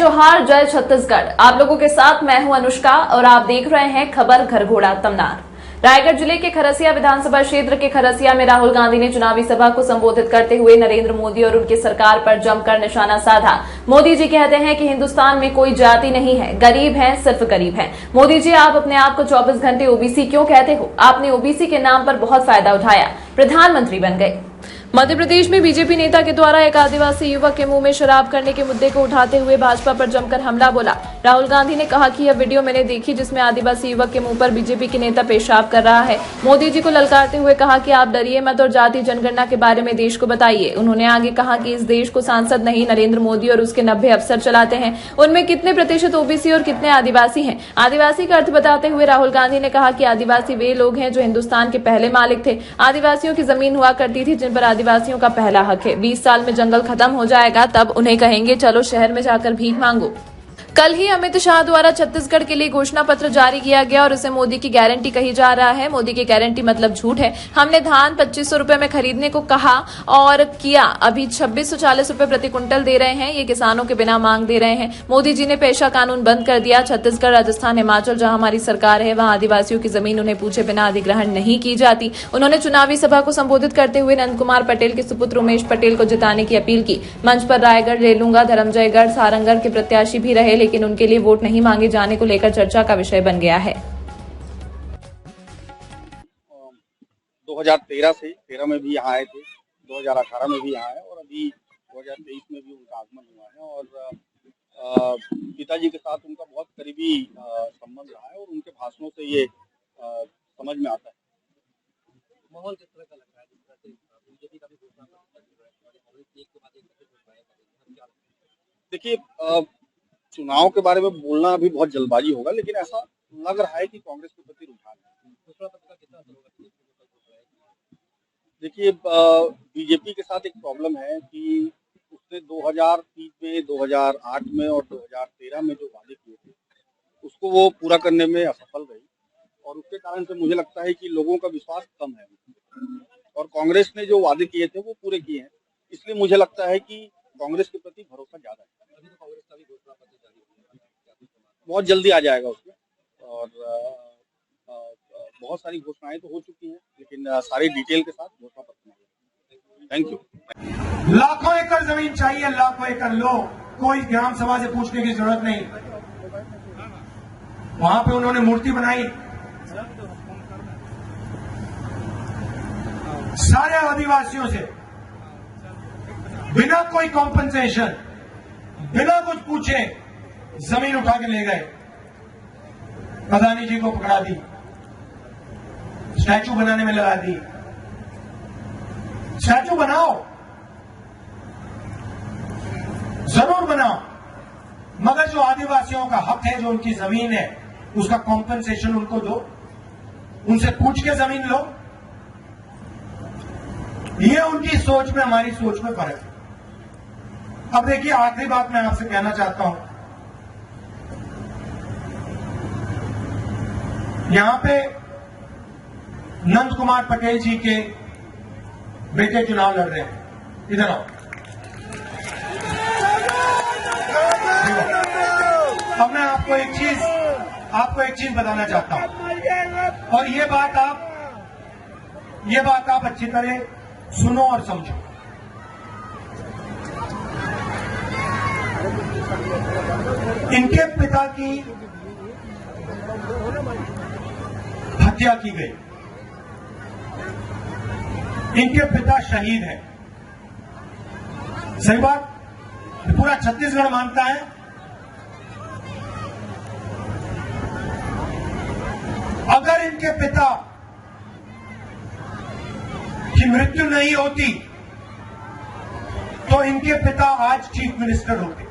जय जोहार, जय छत्तीसगढ़। आप लोगों के साथ मैं हूं अनुष्का और आप देख रहे हैं खबर घर घोड़ा तमनार। रायगढ़ जिले के खरसिया विधानसभा क्षेत्र के खरसिया में राहुल गांधी ने चुनावी सभा को संबोधित करते हुए नरेंद्र मोदी और उनकी सरकार पर जमकर निशाना साधा। मोदी जी कहते हैं कि हिंदुस्तान में कोई जाति नहीं है, गरीब हैं, सिर्फ गरीब हैं। मोदी जी, आप अपने आप को 24 घंटे ओबीसी क्यों कहते हो? आपने ओबीसी के नाम पर बहुत फायदा उठाया, प्रधानमंत्री बन गए। मध्य प्रदेश में बीजेपी नेता के द्वारा एक आदिवासी युवक के मुंह में शराब करने के मुद्दे को उठाते हुए भाजपा पर जमकर हमला बोला। राहुल गांधी ने कहा कि यह वीडियो मैंने देखी जिसमें आदिवासी युवक के मुंह पर बीजेपी के नेता पेशाब कर रहा है। मोदी जी को ललकारते हुए कहा कि आप डरिए मत और जाति जनगणना के बारे में देश को बताइए। उन्होंने आगे कहा कि इस देश को सांसद नहीं नरेंद्र मोदी और उसके 90 अफसर चलाते हैं। उनमें कितने प्रतिशत ओबीसी और कितने आदिवासी हैं? आदिवासी का अर्थ बताते हुए राहुल गांधी ने कहा कि आदिवासी वे लोग हैं जो हिंदुस्तान के पहले मालिक थे। आदिवासियों की जमीन हुआ करती थी जिन पर आदिवासियों का पहला हक है। 20 साल में जंगल खत्म हो जाएगा, तब उन्हें कहेंगे चलो शहर में जाकर भीख मांगो। कल ही अमित शाह द्वारा छत्तीसगढ़ के लिए घोषणा पत्र जारी किया गया और उसे मोदी की गारंटी कही जा रहा है। मोदी की गारंटी मतलब झूठ है। हमने धान 2500 रुपए में खरीदने को कहा और किया, अभी 2640 रुपए प्रति क्विंटल दे रहे हैं। ये किसानों के बिना मांग दे रहे हैं। मोदी जी ने पेशा कानून बंद कर दिया। छत्तीसगढ़, राजस्थान, हिमाचल जहां हमारी सरकार है वहां आदिवासियों की जमीन उन्हें पूछे बिना अधिग्रहण नहीं की जाती। उन्होंने चुनावी सभा को संबोधित करते हुए नंद कुमार पटेल के सुपुत्र उमेश पटेल को जिताने की अपील की। मंच पर रायगढ़, रेलूंगा, धर्मजयगढ़, सारंगढ़ के प्रत्याशी भी रहे, लेकिन उनके लिए वोट नहीं मांगे जाने को लेकर चर्चा का विषय बन गया है। 2013 से 13 में भी यहाँ आए थे, 2018 में भी यहाँ आए और अभी 2023 में भी उनका आगमन हुआ है और पिताजी के साथ उनका बहुत करीबी संबंध रहा है और उनके भाषणों से ये समझ में आता है। माहौल किस तरह का लग रहा है? जिस तरह से बीजेपी का भी घोषणा पत्र एक के बाद एक देखिए, चुनाव के बारे में बोलना अभी बहुत जल्दबाजी होगा, लेकिन ऐसा लग रहा है कि कांग्रेस के प्रति रुझान है। घोषणा पत्र का कितना असर होगा? देखिए, बीजेपी के साथ एक प्रॉब्लम है कि उसने 2003 में, 2008 में और 2013 में जो वादे किए थे उसको वो पूरा करने में असफल रही और उसके कारण से मुझे लगता है कि लोगों का विश्वास कम है और कांग्रेस ने जो वादे किए थे वो पूरे किए हैं। इसलिए मुझे लगता है कि कांग्रेस के प्रति भरोसा ज्यादा है। अभी तो कांग्रेस का भी घोषणा पत्र जारी हो गया, बहुत जल्दी आ जाएगा उसमें और बहुत सारी घोषणाएं तो हो चुकी हैं, लेकिन सारी डिटेल के साथ घोषणा पत्र। Thank you. लाखों एकड़ जमीन चाहिए, लाखों एकड़ लो, कोई ग्राम सभा से पूछने की जरूरत नहीं। वहां पे उन्होंने मूर्ति बनाई, सारे आदिवासियों से बिना कोई कॉम्पनसेशन, बिना कुछ पूछे जमीन उठा के ले गए। अदानी जी को पकड़ा दी, स्टैचू बनाने में लगा दी। स्टैचू बनाओ, जरूर बनाओ, मगर जो आदिवासियों का हक है, जो उनकी जमीन है, उसका कॉम्पनसेशन उनको दो, उनसे पूछ के जमीन लो। ये उनकी सोच में, हमारी सोच में फर्क है। अब देखिए, आखिरी बात मैं आपसे कहना चाहता हूं, यहां पे नंद कुमार पटेल जी के बेटे चुनाव लड़ रहे हैं। इधर आओ। अब मैं आपको एक चीज बताना चाहता हूं और ये बात आप अच्छी तरह सुनो और समझो। इनके पिता की हत्या की गई, इनके पिता शहीद हैं। सही बात, पूरा छत्तीसगढ़ मानता है। अगर इनके पिता की मृत्यु नहीं होती तो इनके पिता आज चीफ मिनिस्टर होते।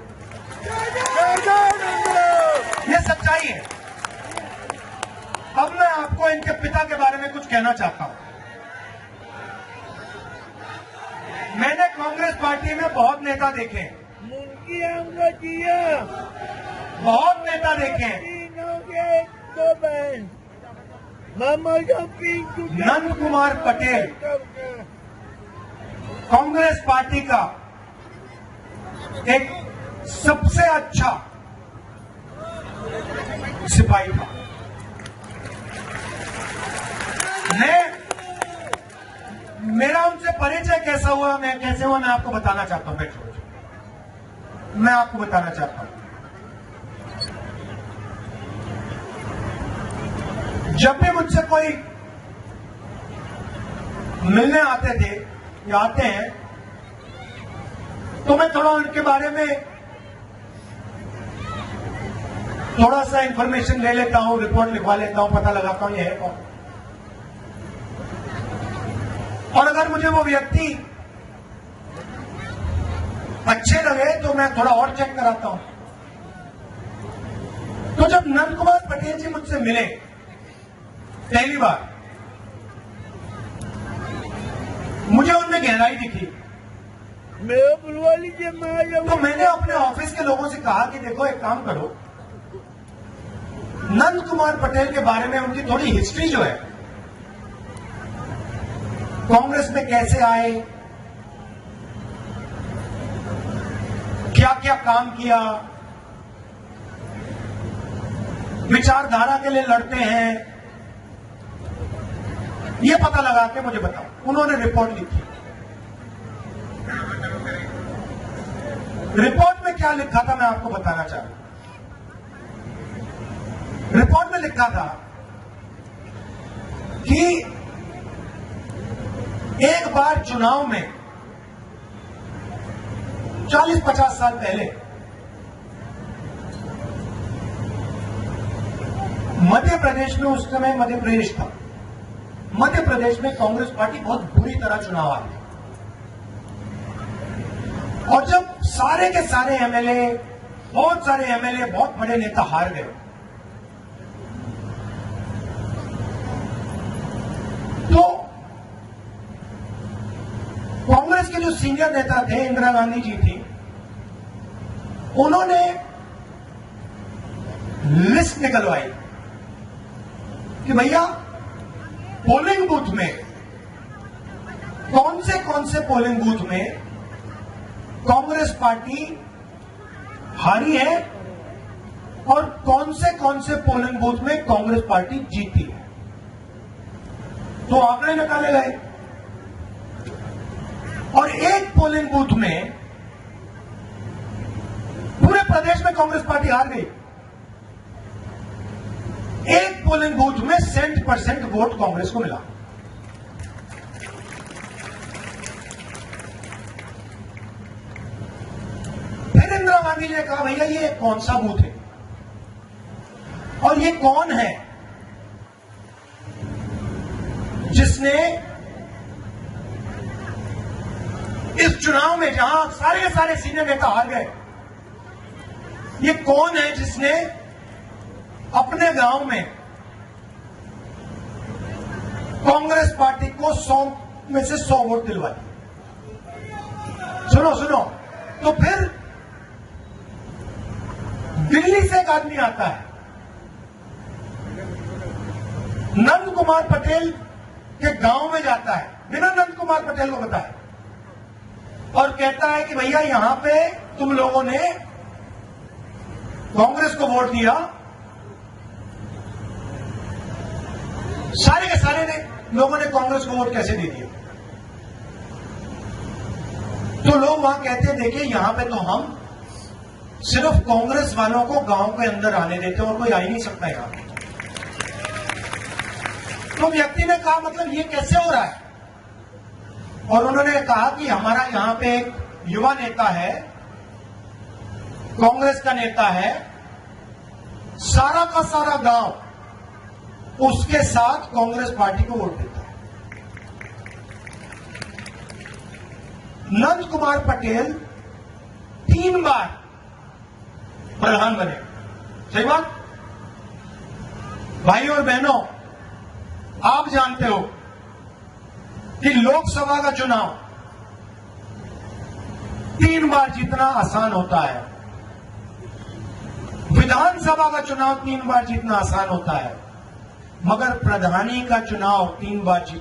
ये सच्चाई है। अब मैं आपको इनके पिता के बारे में कुछ कहना चाहता हूं। मैंने कांग्रेस पार्टी में बहुत नेता देखे हैं, बहुत नेता देखे हैं। नंद कुमार पटेल कांग्रेस पार्टी का एक सबसे अच्छा सिपाही था। मेरा उनसे परिचय कैसे हुआ मैं आपको बताना चाहता हूं। मैं आपको बताना चाहता हूं। जब भी मुझसे कोई मिलने आते थे या आते हैं तो मैं थोड़ा उनके बारे में थोड़ा सा इंफॉर्मेशन ले लेता हूं, रिपोर्ट लिखवा लेता हूं, पता लगाता हूं ये है कौन। और अगर मुझे वो व्यक्ति अच्छे लगे तो मैं थोड़ा और चेक कराता हूं। तो जब नंद कुमार पटेल जी मुझसे मिले पहली बार, मुझे उनमें गहराई दिखी। तो मैंने अपने ऑफिस के लोगों से कहा कि देखो एक काम करो, नंद कुमार पटेल के बारे में उनकी थोड़ी हिस्ट्री जो है, कांग्रेस में कैसे आए, क्या क्या काम किया, विचारधारा के लिए लड़ते हैं, ये पता लगा के मुझे बताओ। उन्होंने रिपोर्ट लिखी। रिपोर्ट में क्या लिखा था मैं आपको बताना चाहता हूं। रिपोर्ट में लिखा था कि एक बार चुनाव में 40-50 साल पहले मध्य प्रदेश में, उस समय मध्य प्रदेश था, मध्य प्रदेश में कांग्रेस पार्टी बहुत बुरी तरह चुनाव हारी। और जब सारे के सारे एमएलए, बहुत सारे एमएलए, बहुत बड़े नेता हार गए, तो कांग्रेस के जो सीनियर नेता थे, इंदिरा गांधी जी थी, उन्होंने लिस्ट निकलवाई कि भैया पोलिंग बूथ में कौन से पोलिंग बूथ में कांग्रेस पार्टी हारी है और कौन से पोलिंग बूथ में कांग्रेस पार्टी जीती है। तो आंकड़े निकाले गए और एक पोलिंग बूथ में पूरे प्रदेश में कांग्रेस पार्टी हार गई। एक पोलिंग बूथ में 100% वोट कांग्रेस को मिला। फिर इंदिरा गांधी जी ने कहा भैया ये कौन सा बूथ है और ये कौन है जिसने इस चुनाव में, जहां सारे के सारे सीनियर नेता हार गए, ये कौन है जिसने अपने गांव में कांग्रेस पार्टी को 100 में से 100 वोट दिलवाए। सुनो, तो फिर दिल्ली से एक आदमी आता है, नंद कुमार पटेल के गांव में जाता है, बिना नंद कुमार पटेल को बताए, और कहता है कि भैया यहां पे तुम लोगों ने कांग्रेस को वोट दिया। सारे के सारे लोगों ने कांग्रेस को वोट कैसे दे दिया? तो लोग वहां कहते हैं देखिए यहां पे तो हम सिर्फ कांग्रेस वालों को गांव के अंदर आने देते हैं और कोई आ ही नहीं सकता यहां। तो व्यक्ति ने कहा मतलब ये कैसे हो रहा है? और उन्होंने कहा कि हमारा यहां पे एक युवा नेता है, कांग्रेस का नेता है, सारा का सारा गांव उसके साथ कांग्रेस पार्टी को वोट देता है। नंद कुमार पटेल 3 बार प्रधान बने। सही बात? भाई और बहनों, आप जानते हो कि लोकसभा का चुनाव 3 बार जीतना आसान होता है, विधानसभा का चुनाव 3 बार जीतना आसान होता है, मगर प्रधानी का चुनाव 3 बार जीतना